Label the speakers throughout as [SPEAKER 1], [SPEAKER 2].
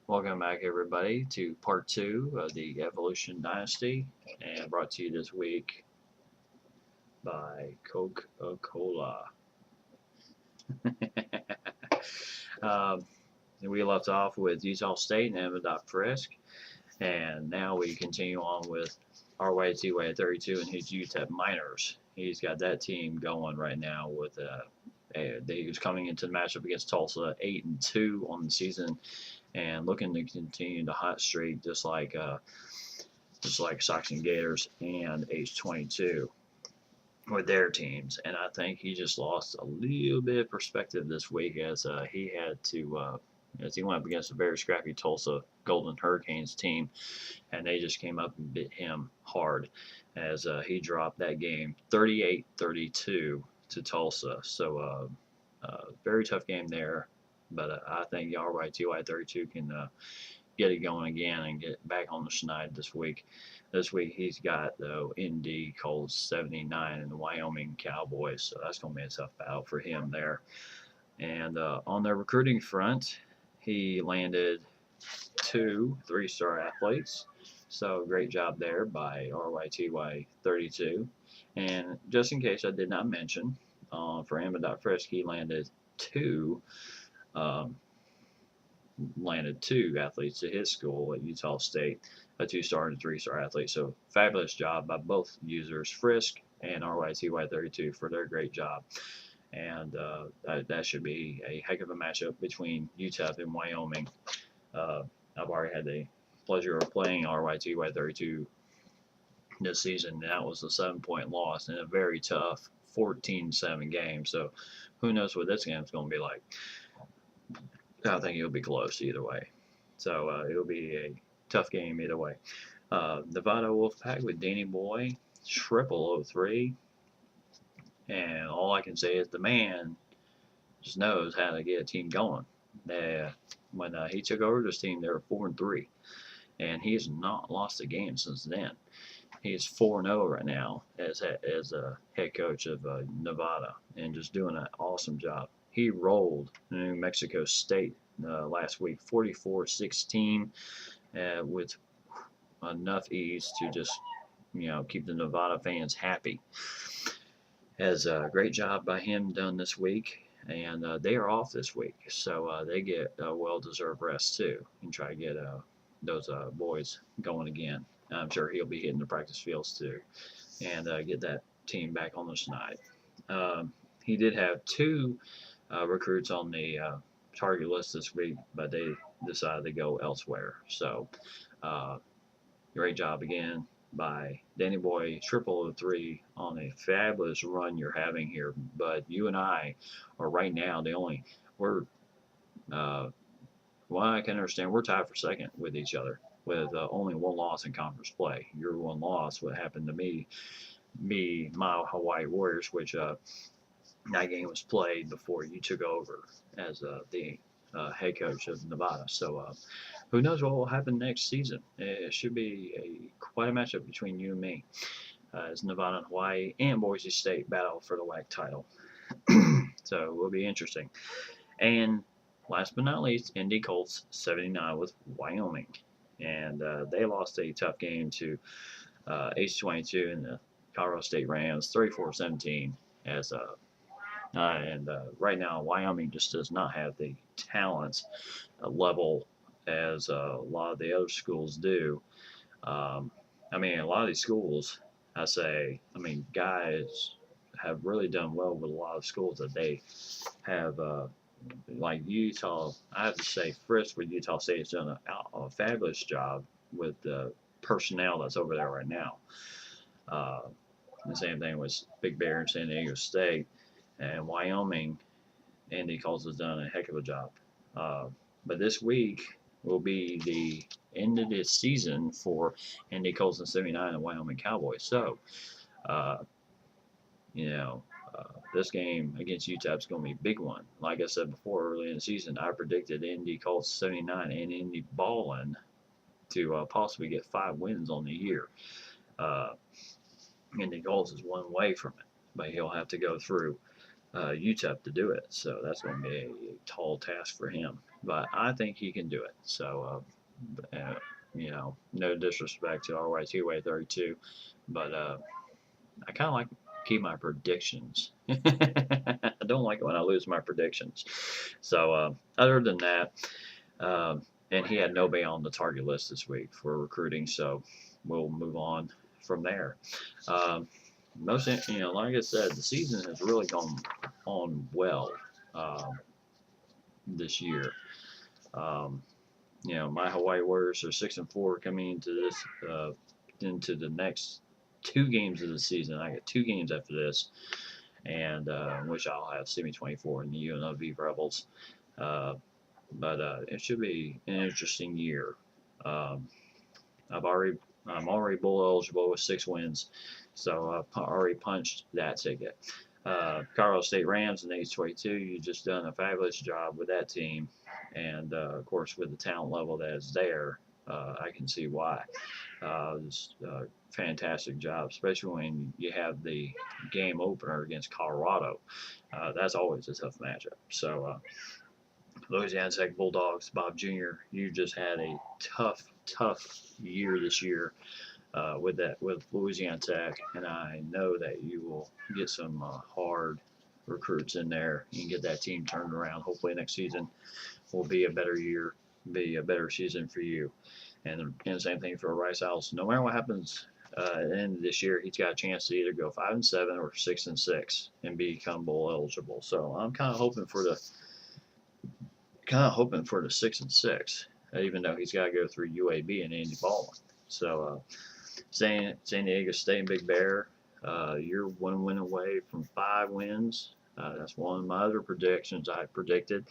[SPEAKER 1] Welcome back, everybody, to part two of the Evolution Dynasty, and brought to you this week by Coca-Cola. um, we left off with Utah State and Emma Frisk, and now we continue on with RYTY at 32 and his UTEP Miners. He's got that team going right now with he was coming into the matchup against Tulsa 8-2 on the season, and looking to continue the hot streak, just like Sox and Gators and H22 with their teams. And I think he just lost a little bit of perspective this week as he went up against a very scrappy Tulsa Golden Hurricanes team, and they just came up and bit him hard as he dropped that game 38-32 to Tulsa. So very tough game there. But I think the RYTY 32 can get it going again and get back on the schneid this week. This week he's got the ND Colts 79 and the Wyoming Cowboys, so that's going to be a tough battle for him there. And on the recruiting front, he landed two three-star athletes, so great job there by RYTY 32. And just in case I did not mention, for Emma Frisk, he um, landed two athletes at his school at Utah State, a two-star and a three-star athlete. So fabulous job by both users, Frisk and RYTY 32, for their great job. And that should be a heck of a matchup between UTEP and Wyoming. I've already had the pleasure of playing RYTY 32 this season, and that was a 7-point loss in a very tough 14-7 game. So who knows what this game is going to be like. I think it'll be close either way. So it'll be a tough game either way. Nevada Wolfpack with Danny Boy, 003. And all I can say is the man just knows how to get a team going. When he took over this team, they were 4-3. And he has not lost a game since then. He is 4-0 right now as a head coach of Nevada, and just doing an awesome job. He rolled New Mexico State last week, 44-16, with enough ease to just keep the Nevada fans happy. As a great job by him done this week, and they are off this week, so they get a well-deserved rest too, and try to get those boys going again. I'm sure he'll be hitting the practice fields too, and get that team back on the schneid. He did have two recruits on the target list this week, but they decided to go elsewhere. So, great job again by Danny Boy, 003, on a fabulous run you're having here. But you and I are right now we're, well, I can understand we're tied for second with each other with only one loss in conference play. Your one loss, what happened to me, my Hawaii Warriors, which that game was played before you took over as the head coach of Nevada. So who knows what will happen next season? It should be quite a matchup between you and me as Nevada and Hawaii and Boise State battle for the WAC title. So it will be interesting. And last but not least, Indy Colts 79 with Wyoming. And they lost a tough game to H22 and the Colorado State Rams, 34-17. And right now, Wyoming just does not have the talent level as a lot of the other schools do. A lot of these schools, guys have really done well with a lot of schools that they have. Like Utah, I have to say, Frisk with Utah State has done a fabulous job with the personnel that's over there right now. The same thing with Big Bear and San Diego State. And Wyoming, Andy Colts has done a heck of a job. But this week will be the end of this season for Andy Colts and 79 and Wyoming Cowboys. So, this game against UTEP is going to be a big one. Like I said before, early in the season, I predicted Indy Colts 79 and Indy Ballin to possibly get 5 wins on the year. Indy Colts is one way from it, but he'll have to go through UTEP to do it. So that's going to be a tall task for him. but I think he can do it. So, no disrespect to RYTY 32, but I kind of like keep my predictions. I don't like it when I lose my predictions. So, other than that, um, and he had nobody on the target list this week for recruiting, so we'll move on from there. Um, like I said, the season has really gone on well um, this year. Um, my Hawaii Warriors are 6-4 coming into the next 2 games of the season. I got 2 games after this, and which I'll have semi 24 in the UNLV Rebels. Uh, but it should be an interesting year. Um, I've already I'm already bowl eligible with 6 wins, so I've already punched that ticket. Colorado State Rams and age 22, you've just done a fabulous job with that team, and of course with the talent level that is there, I can see why. It's a fantastic job, especially when you have the game opener against Colorado. That's always a tough matchup. So Louisiana Tech Bulldogs, Bob Jr., you just had a tough year this year with Louisiana Tech, and I know that you will get some hard recruits in there and get that team turned around. Hopefully next season will be a better year, be a better season for you. And the same thing for Rice House. No matter what happens at the end of this year, he's got a chance to either go 5-7 or 6-6 and become bowl eligible. So I'm kind of hoping for the 6-6, even though he's got to go through UAB and Indy Ballin. So San Diego State and Big Bear, you're 1 win away from 5 wins. That's one of my other predictions I predicted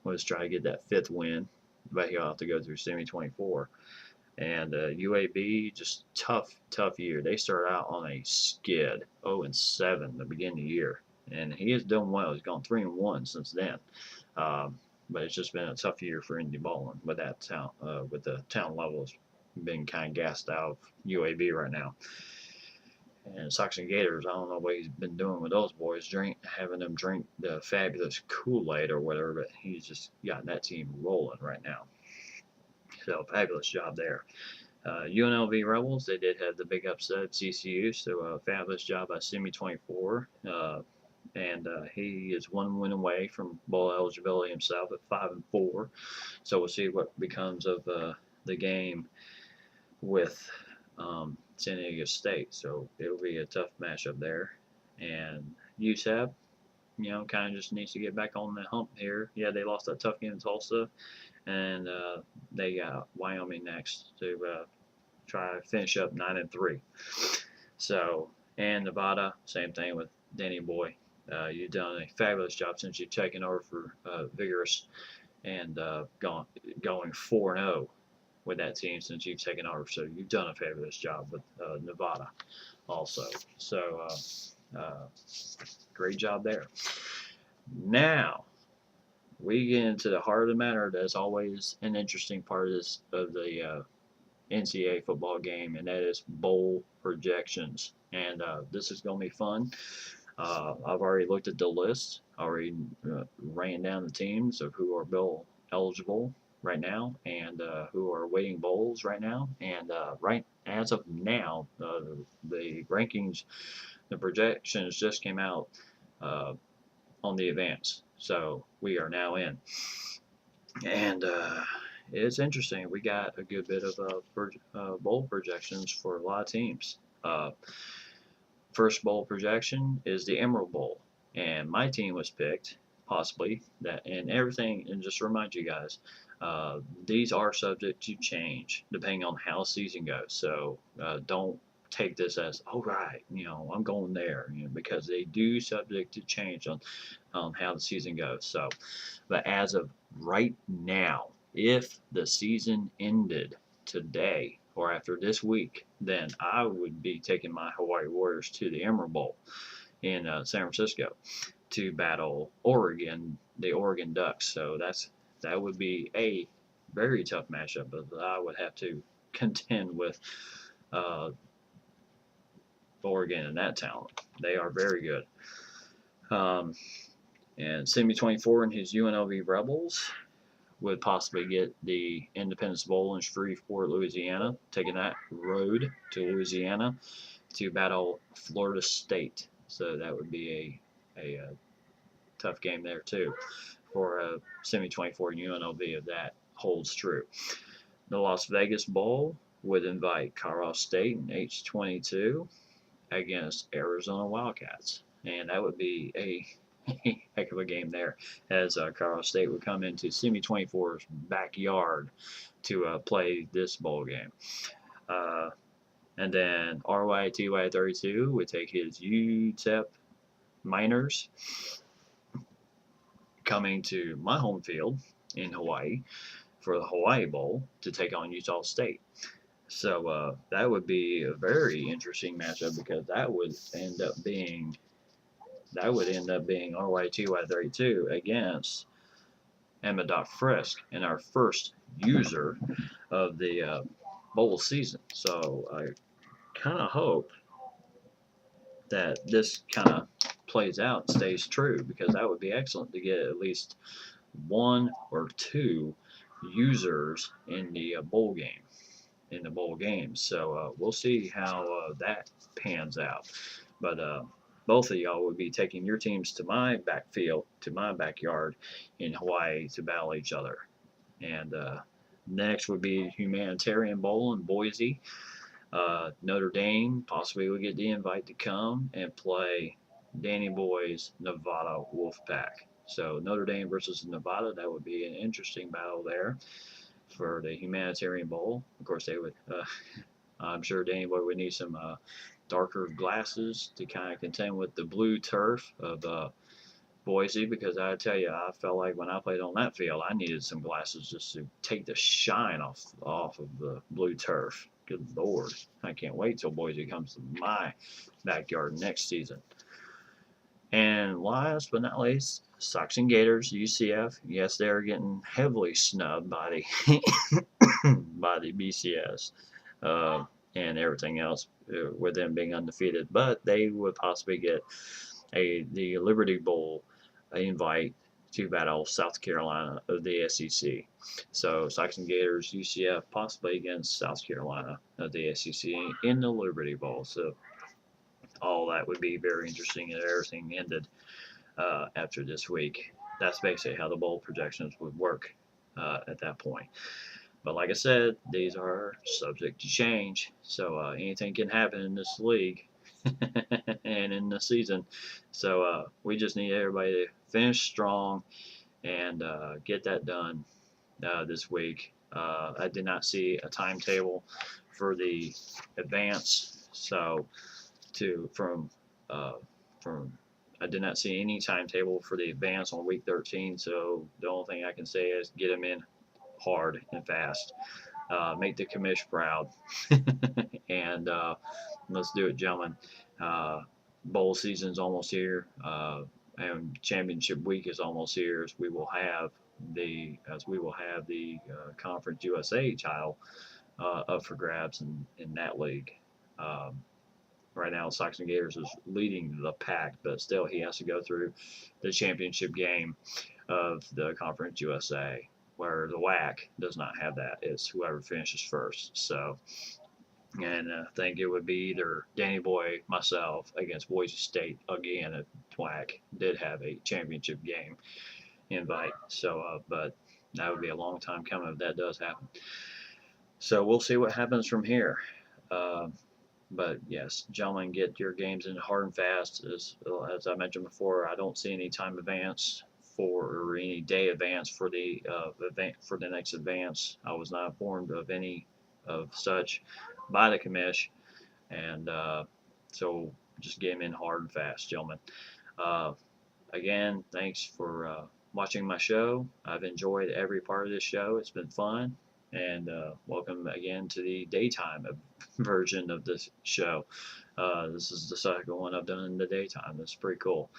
[SPEAKER 1] was try to get that 5th win, but he'll have to go through semi 24. And UAB, just tough year. They started out on a skid, 0-7 the beginning of the year, and he has done well. He's gone 3-1 since then. Um, but it's just been a tough year for Indy Ballin with that town, with the town levels being kind of gassed out of UAB right now. And Sox and Gators, I don't know what he's been doing with those boys, having them drink the fabulous Kool-Aid or whatever, but he's just gotten that team rolling right now. So fabulous job there. UNLV Rebels, they did have the big upset at CCU, so fabulous job by Semi 24. And he is 1 win away from bowl eligibility himself at 5-4. So we'll see what becomes of the game with San Diego State. So it'll be a tough matchup there. And UTEP, kind of just needs to get back on the hump here. Yeah, they lost that tough game in Tulsa, and they got Wyoming next to try to finish up 9-3. So, and Nevada, same thing with Danny Boy. You've done a fabulous job since you've taken over for Vigorous and going 4-0 with that team since you've taken over. So you've done a fabulous job with Nevada also. So great job there. Now we get into the heart of the matter. That's always an interesting part of the NCAA football game, and that is bowl projections. And this is going to be fun. I've already looked at the list, already ran down the teams of who are bowl eligible right now and who are waiting bowls right now. And right as of now, the rankings, the projections just came out on the advance. So we are now in. And it's interesting. We got a good bit of bowl projections for a lot of teams. First bowl projection is the Emerald Bowl, and my team was picked, possibly that, and everything. And just to remind you guys, these are subject to change depending on how the season goes. So don't take this as, oh right, I'm going there, because they do subject to change on how the season goes. So, but as of right now, if the season ended today or after this week, then I would be taking my Hawaii Warriors to the Emerald Bowl in San Francisco to battle the Oregon Ducks. So that would be a very tough matchup, but I would have to contend with Oregon and that talent. They are very good. And Semi 24 and his UNLV Rebels, would possibly get the Independence Bowl in Shreveport, Louisiana, taking that road to Louisiana to battle Florida State. So that would be a tough game there too for a semi-24 UNLV if that holds true. The Las Vegas Bowl would invite Colorado State in H22 against Arizona Wildcats, and that would be a heck of a game there, as Colorado State would come into semi-24's backyard to play this bowl game. And then RYTY 32 would take his UTEP Miners coming to my home field in Hawaii for the Hawaii Bowl to take on Utah State. So that would be a very interesting matchup because that would end up being RYTY 32 against Emma Frisk and our first user of the bowl season. So I kind of hope that this kind of plays out and stays true, because that would be excellent to get at least one or two users in the bowl game. So we'll see how that pans out. But both of y'all would be taking your teams to my backfield, to my backyard in Hawaii to battle each other. And next would be Humanitarian Bowl in Boise. Notre Dame possibly will get the invite to come and play Danny Boy's Nevada Wolfpack. So Notre Dame versus Nevada, that would be an interesting battle there for the Humanitarian Bowl. Of course, they would. I'm sure Danny Boy would need some darker glasses to kind of contend with the blue turf of Boise, because I tell you, I felt like when I played on that field, I needed some glasses just to take the shine off of the blue turf. Good Lord, I can't wait till Boise comes to my backyard next season. And last but not least, Sox and Gators, UCF. Yes, they're getting heavily snubbed by the by the BCS and everything else, with them being undefeated. But they would possibly get the Liberty Bowl invite to battle South Carolina of the SEC. So Sox and Gators, UCF, possibly against South Carolina of the SEC in the Liberty Bowl. So all that would be very interesting if everything ended after this week. That's basically how the bowl projections would work at that point. But like I said, these are subject to change. So anything can happen in this league and in the season. So we just need everybody to finish strong and get that done this week. I did not see a timetable for the advance, so from I did not see any timetable for the advance on week 13. So the only thing I can say is get them in hard and fast. Make the commish proud, and let's do it, gentlemen. Bowl season's almost here, and championship week is almost here, as we will have the Conference USA title up for grabs in that league. Right now, Sox and Gators is leading the pack, but still he has to go through the championship game of the Conference USA, where the WAC does not have that. It's whoever finishes first. So, and I think it would be either Danny Boy, myself, against Boise State again if WAC did have a championship game invite. So, but that would be a long time coming if that does happen. So we'll see what happens from here. But yes, gentlemen, get your games in hard and fast. As I mentioned before, I don't see any time advance or any day advance for the next advance. I was not informed of any of such by the commish, and so just get them in hard and fast, gentlemen. Again, thanks for watching my show. I've enjoyed every part of this show. It's been fun. And welcome again to the daytime version of this show. This is the second one I've done in the daytime. That's pretty cool.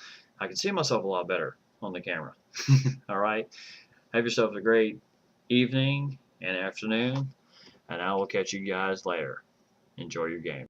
[SPEAKER 1] I can see myself a lot better on the camera. All right. Have yourself a great evening and afternoon, and I will catch you guys later. Enjoy your game.